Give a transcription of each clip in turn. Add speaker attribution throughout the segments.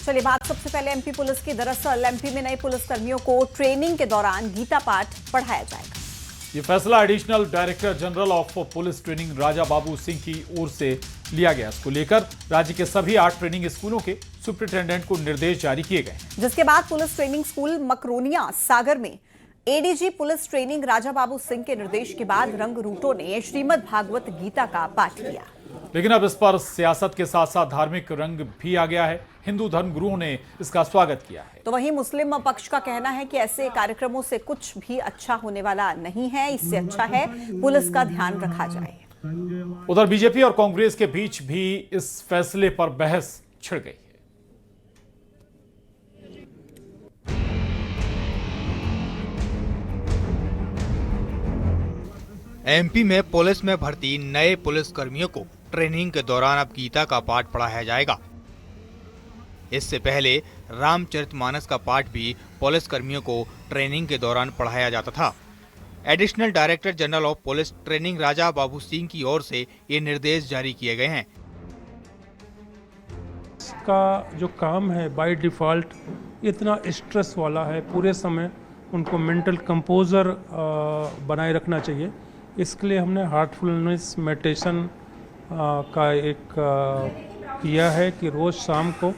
Speaker 1: चलिए बात सबसे पहले एमपी पुलिस की। दरअसल एमपी में नए पुलिसकर्मियों को ट्रेनिंग के दौरान गीता पाठ पढ़ाया जाएगा।
Speaker 2: ये फैसला additional director general of police training Raja Babu Singh की ओर से लिया गया। इसको लेकर राज्य के सभी 8 ट्रेनिंग स्कूलों के सुपरिटेंडेंट को निर्देश जारी किए गए,
Speaker 1: जिसके बाद पुलिस ट्रेनिंग स्कूल मकरोनिया सागर में ADG police training Raja Babu Singh के निर्देश के बाद रंग रूटों ने श्रीमद् भागवत गीता का पाठ किया।
Speaker 2: लेकिन अब इस पर सियासत के साथ साथ धार्मिक रंग भी आ गया है। हिंदू धर्म गुरुओं ने इसका स्वागत किया है।
Speaker 1: तो वहीं मुस्लिम पक्ष का कहना है कि ऐसे कार्यक्रमों से कुछ भी अच्छा होने वाला नहीं है। इससे अच्छा है पुलिस का ध्यान रखा जाए।
Speaker 2: उधर बीजेपी और कांग्रेस के बीच भी इस फैसले पर बहस छिड़ गई है।
Speaker 3: एमपी में पुलिस में भर्ती नए पुलिस कर्मियों को ट्रेनिंग के दौरान अब गीता का पाठ पढ़ाया जाएगा। इससे पहले रामचरितमानस का पाठ भी पुलिस कर्मियों को ट्रेनिंग के दौरान पढ़ाया जाता था। Additional director general of police training Raja Babu Singh की ओर से ये निर्देश जारी किए गए हैं।
Speaker 4: इसका जो काम है बाय डिफ़ॉल्ट इतना स्ट्रेस वाला है, पूरे समय उनको मेंटल कंपोजर बनाए रखना चाहिए। इसके लिए हमने हार्टफुलनेस मेडिटेशन का एक किया है कि रोज़ शाम को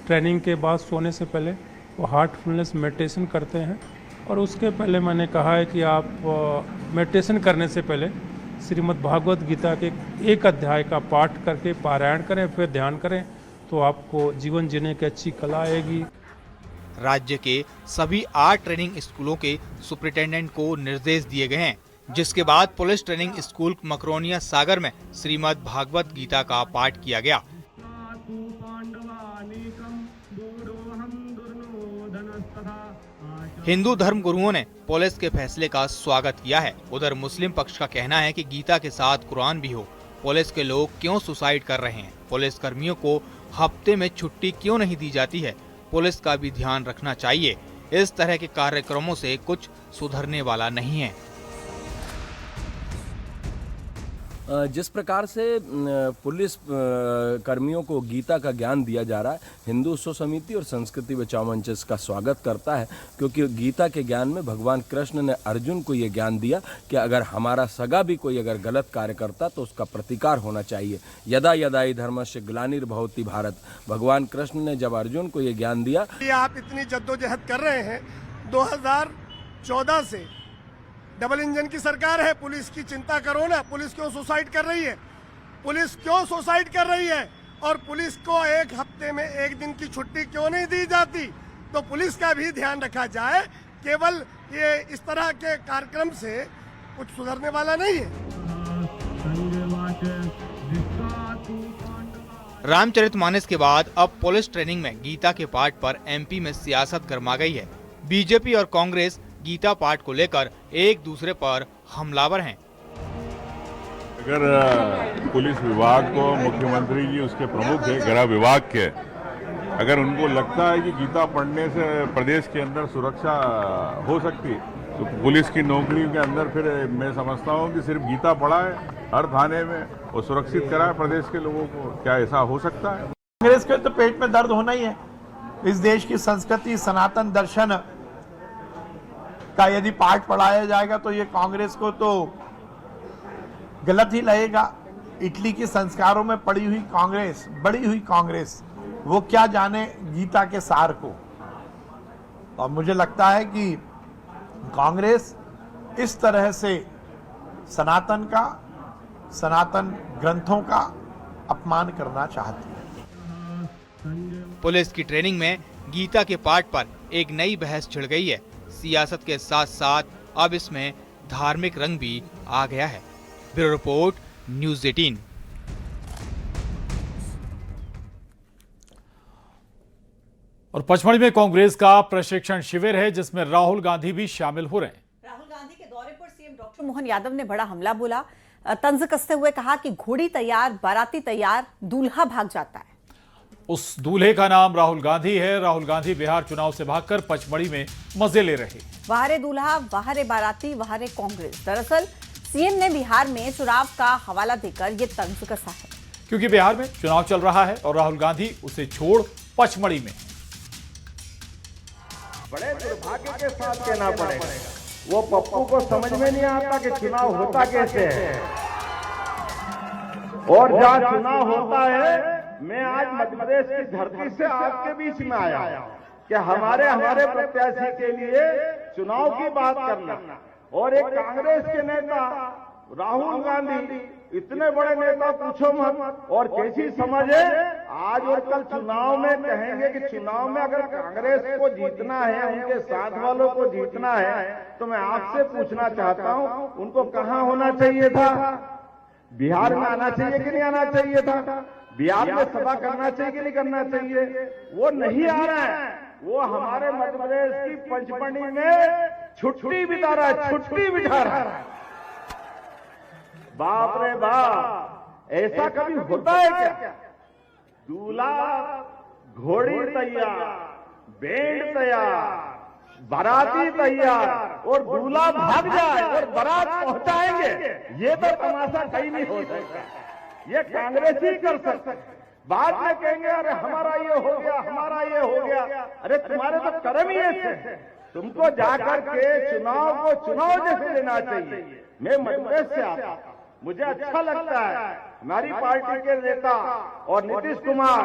Speaker 4: ट्रेनिंग के बाद सोने से पहले वो हार्टफुलनेस मेडिटेशन करते हैं। और उसके पहले मैंने कहा है कि आप मेडिटेशन करने से पहले श्रीमद् भागवत गीता के एक अध्याय का पाठ करके पारायण करें, फिर ध्यान करें, तो आपको जीवन जीने की अच्छी कला आएगी।
Speaker 3: राज्य के सभी 8 ट्रेनिंग स्कूलों के सुपरिटेंडेंट को निर्देश दिए गए हैं, जिसके बाद पुलिस ट्रेनिंग स्कूल मकरोनिया सागर में श्रीमद् भागवत गीता का पाठ किया गया। हिंदू धर्म गुरुओं ने पुलिस के फैसले का स्वागत किया है। उधर मुस्लिम पक्ष का कहना है कि गीता के साथ कुरान भी हो। पुलिस के लोग क्यों सुसाइड कर रहे हैं? पुलिस कर्मियों को हफ्ते में छुट्टी क्यों नहीं दी जाती है? पुलिस का भी ध्यान रखना चाहिए। इस तरह के कार्यक्रमों से कुछ सुधरने वाला नहीं है।
Speaker 5: जिस प्रकार से पुलिस कर्मियों को गीता का ज्ञान दिया जा रहा है, हिंदू उत्सव समिति और संस्कृति बचाओ मंच इसका स्वागत करता है, क्योंकि गीता के ज्ञान में भगवान कृष्ण ने अर्जुन को ये ज्ञान दिया कि अगर हमारा सगा भी कोई अगर गलत कार्य करता तो उसका प्रतिकार होना चाहिए। यदा यदा हि धर्मस्य ग्लानिर्भवति भारत। भगवान कृष्ण ने जब अर्जुन को ये ज्ञान दिया।
Speaker 6: आप इतनी जद्दोजहद कर रहे हैं, 2014 से डबल इंजन की सरकार है, पुलिस की चिंता करो ना। पुलिस क्यों सुसाइड कर रही है? पुलिस क्यों सुसाइड कर रही है? और पुलिस को एक हफ्ते में एक दिन की छुट्टी क्यों नहीं दी जाती? तो पुलिस का भी ध्यान रखा जाए। केवल ये इस तरह के कार्यक्रम से कुछ सुधरने वाला नहीं है।
Speaker 3: रामचरितमानस के बाद अब पुलिस ट्रेनिंग में गीता के पाठ पर एमपी में सियासत गर्मा गई है। बीजेपी और कांग्रेस गीता पाठ को लेकर एक दूसरे पर हमलावर हैं।
Speaker 7: अगर पुलिस विभाग को मुख्यमंत्री जी उसके प्रमुख है, गृह विभाग के, अगर उनको लगता है कि गीता पढ़ने से प्रदेश के अंदर सुरक्षा हो सकती है, तो पुलिस की नौकरियों के अंदर फिर मैं समझता हूँ कि सिर्फ गीता पढ़ा है हर थाने में और सुरक्षित कराए प्रदेश के लोगों को। क्या ऐसा हो सकता है?
Speaker 8: कांग्रेस के तो पेट में दर्द होना ही है। इस देश की संस्कृति, सनातन दर्शन का यदि पाठ पढ़ाया जाएगा तो ये कांग्रेस को तो गलत ही लगेगा। इटली के संस्कारों में पड़ी हुई कांग्रेस, बड़ी हुई कांग्रेस, वो क्या जाने गीता के सार को। और मुझे लगता है कि कांग्रेस इस तरह से सनातन ग्रंथों का अपमान करना चाहती है।
Speaker 3: पुलिस की ट्रेनिंग में गीता के पाठ पर एक नई बहस छिड़ गई है। सियासत के साथ साथ अब इसमें धार्मिक रंग भी आ गया है। Bureau report, news 18।
Speaker 2: और पचमढ़ी में कांग्रेस का प्रशिक्षण शिविर है, जिसमें राहुल गांधी भी शामिल हो रहे हैं।
Speaker 1: राहुल गांधी के दौरे पर सीएम डॉक्टर मोहन यादव ने बड़ा हमला बोला। तंज कसते हुए कहा कि घोड़ी तैयार, बाराती तैयार, दूल्हा भाग जाता है।
Speaker 2: उस दूल्हे का नाम राहुल गांधी है। राहुल गांधी बिहार चुनाव से भागकर पचमढ़ी में मजे ले रहे।
Speaker 1: वहारे दूल्हा, वहारे बाराती, वहारे कांग्रेस। दरअसल सीएम ने बिहार में चुनाव का हवाला देकर ये तंज कसा है,
Speaker 2: क्योंकि बिहार में चुनाव चल रहा है और राहुल गांधी उसे छोड़ पचमढ़ी में।
Speaker 9: बड़े दुर्भाग्य के साथ कहना पड़ेगा, वो पप्पू को समझ में नहीं आता कि चुनाव होता कैसे है। और जहाँ चुनाव होता है, मैं आज मध्य प्रदेश की धरती से आपके बीच में आया कि हमारे प्रत्याशी के लिए चुनाव की बात करना। और एक कांग्रेस के नेता राहुल गांधी, इतने बड़े नेता पूछो मत, और कैसी समझ है, आज और कल चुनाव में कहेंगे कि चुनाव में अगर कांग्रेस को जीतना है, उनके साथ वालों को जीतना है, तो मैं आपसे पूछना चाहता हूं, उनको कहां होना चाहिए था? बिहार में आना चाहिए कि नहीं आना चाहिए था? बिहार में सभा करना चाहिए कि नहीं करना चाहिए? वो नहीं आ रहा है। वो हमारे मध्य प्रदेश की पंचमढ़ी में छुट्टी बिता रहा है, छुट्टी बिठा रहा है। बाप रे बाप, ऐसा कभी होता है क्या? दूल्हा घोड़ी तैयार, बैंड तैयार, बाराती तैयार, और दूल्हा भाग जाए और बारात पहुंचाएंगे, ये तो तमाशा कहीं नहीं हो सकता। ये कांग्रेस ही कर सकता है। बाद में कहेंगे अरे हमारा ये हो गया, हमारा ये हो गया। अरे तुम्हारे तो कर्म ही ऐसे, तुमको जाकर के चुनाव को चुनाव जैसे लेना चाहिए। मैं मध्य प्रदेश से आता हूं, मुझे अच्छा लगता है हमारी पार्टी के नेता और नीतीश कुमार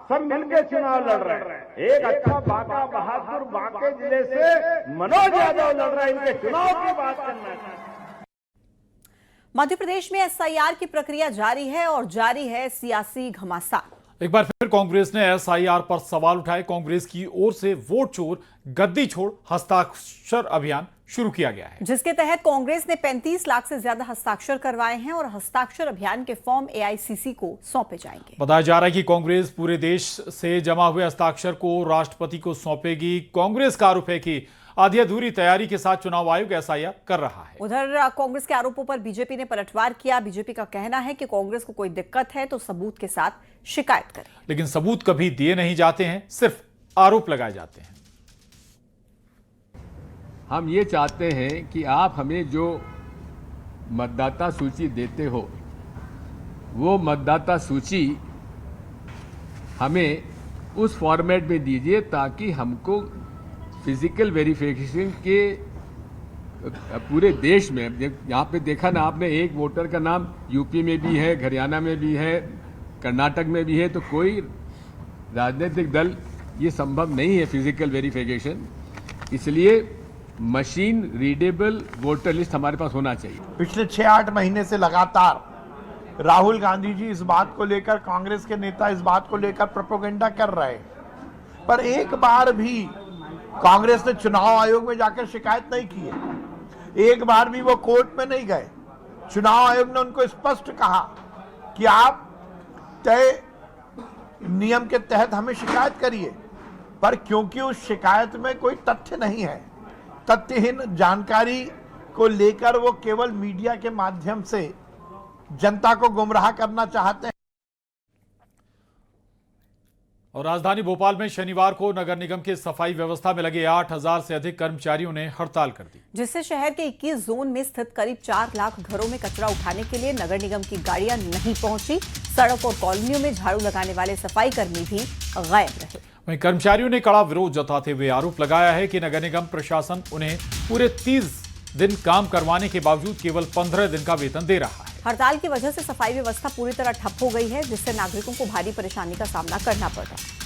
Speaker 9: सब मिलकर चुनाव लड़ रहे हैं। एक अच्छा बांका बहादुर बांके जिले से मनोज यादव लड़ रहे हैं, इनके चुनाव की बात करना चाहिए।
Speaker 1: मध्य प्रदेश में एसआईआर की प्रक्रिया जारी है और जारी है सियासी घमासान।
Speaker 2: एक बार फिर कांग्रेस ने एसआईआर पर सवाल उठाए। कांग्रेस की ओर से वोट चोर गद्दी छोड़ हस्ताक्षर अभियान शुरू किया गया है,
Speaker 1: जिसके तहत कांग्रेस ने 35 लाख से ज्यादा हस्ताक्षर करवाए हैं और हस्ताक्षर अभियान के फॉर्म एआईसीसी को सौंपे जाएंगे।
Speaker 2: बताया जा रहा है कि कांग्रेस पूरे देश से जमा हुए हस्ताक्षर को राष्ट्रपति को सौंपेगी। कांग्रेस का आरोप है कि आधी अधूरी तैयारी के साथ चुनाव आयोग एसआईआर कर रहा है।
Speaker 1: उधर कांग्रेस के आरोपों पर बीजेपी ने पलटवार किया। बीजेपी का कहना है कि कांग्रेस को कोई दिक्कत है तो सबूत के साथ शिकायत करें,
Speaker 2: लेकिन सबूत कभी दिए नहीं जाते हैं, सिर्फ आरोप लगाए जाते हैं।
Speaker 10: हम ये चाहते हैं कि आप हमें जो मतदाता सूची देते हो, वो मतदाता सूची हमें उस फॉर्मेट में दीजिए ताकि हमको फिजिकल वेरिफिकेशन के पूरे देश में, यहाँ पे देखा ना आपने, एक वोटर का नाम यूपी में भी है, हरियाणा में भी है, कर्नाटक में भी है, तो कोई राजनीतिक दल ये संभव नहीं है फिजिकल वेरिफिकेशन। इसलिए मशीन रीडेबल वोटर लिस्ट हमारे पास होना चाहिए।
Speaker 8: पिछले 6-8 महीने से लगातार राहुल गांधी जी इस बात को लेकर, कांग्रेस के नेता इस बात को लेकर प्रोपेगेंडा कर रहे हैं, पर एक बार भी कांग्रेस ने चुनाव आयोग में जाकर शिकायत नहीं की है। एक बार भी वो कोर्ट में नहीं गए। चुनाव आयोग ने उनको स्पष्ट कहा कि आप तय नियम के तहत हमें शिकायत करिए, पर क्योंकि उस शिकायत में कोई तथ्य नहीं है, तथ्यहीन जानकारी को लेकर वो केवल मीडिया के माध्यम से जनता को गुमराह करना चाहते हैं।
Speaker 2: और राजधानी भोपाल में शनिवार को नगर निगम की सफाई व्यवस्था में लगे 8000 से अधिक कर्मचारियों ने हड़ताल कर दी,
Speaker 1: जिससे शहर के 21 जोन में स्थित करीब 4 लाख घरों में कचरा उठाने के लिए नगर निगम की गाड़ियां नहीं पहुंची। सड़क और कॉलोनियों में झाड़ू लगाने वाले सफाई कर्मी भी गायब रहे।
Speaker 2: वहीं कर्मचारियों ने कड़ा विरोध जताते हुए आरोप लगाया है कि नगर निगम प्रशासन उन्हें पूरे 30 दिन काम करवाने के बावजूद केवल 15 दिन का वेतन दे रहा है।
Speaker 1: हड़ताल की वजह से सफाई व्यवस्था पूरी तरह ठप हो गई है, जिससे नागरिकों को भारी परेशानी का सामना करना पड़ रहा है।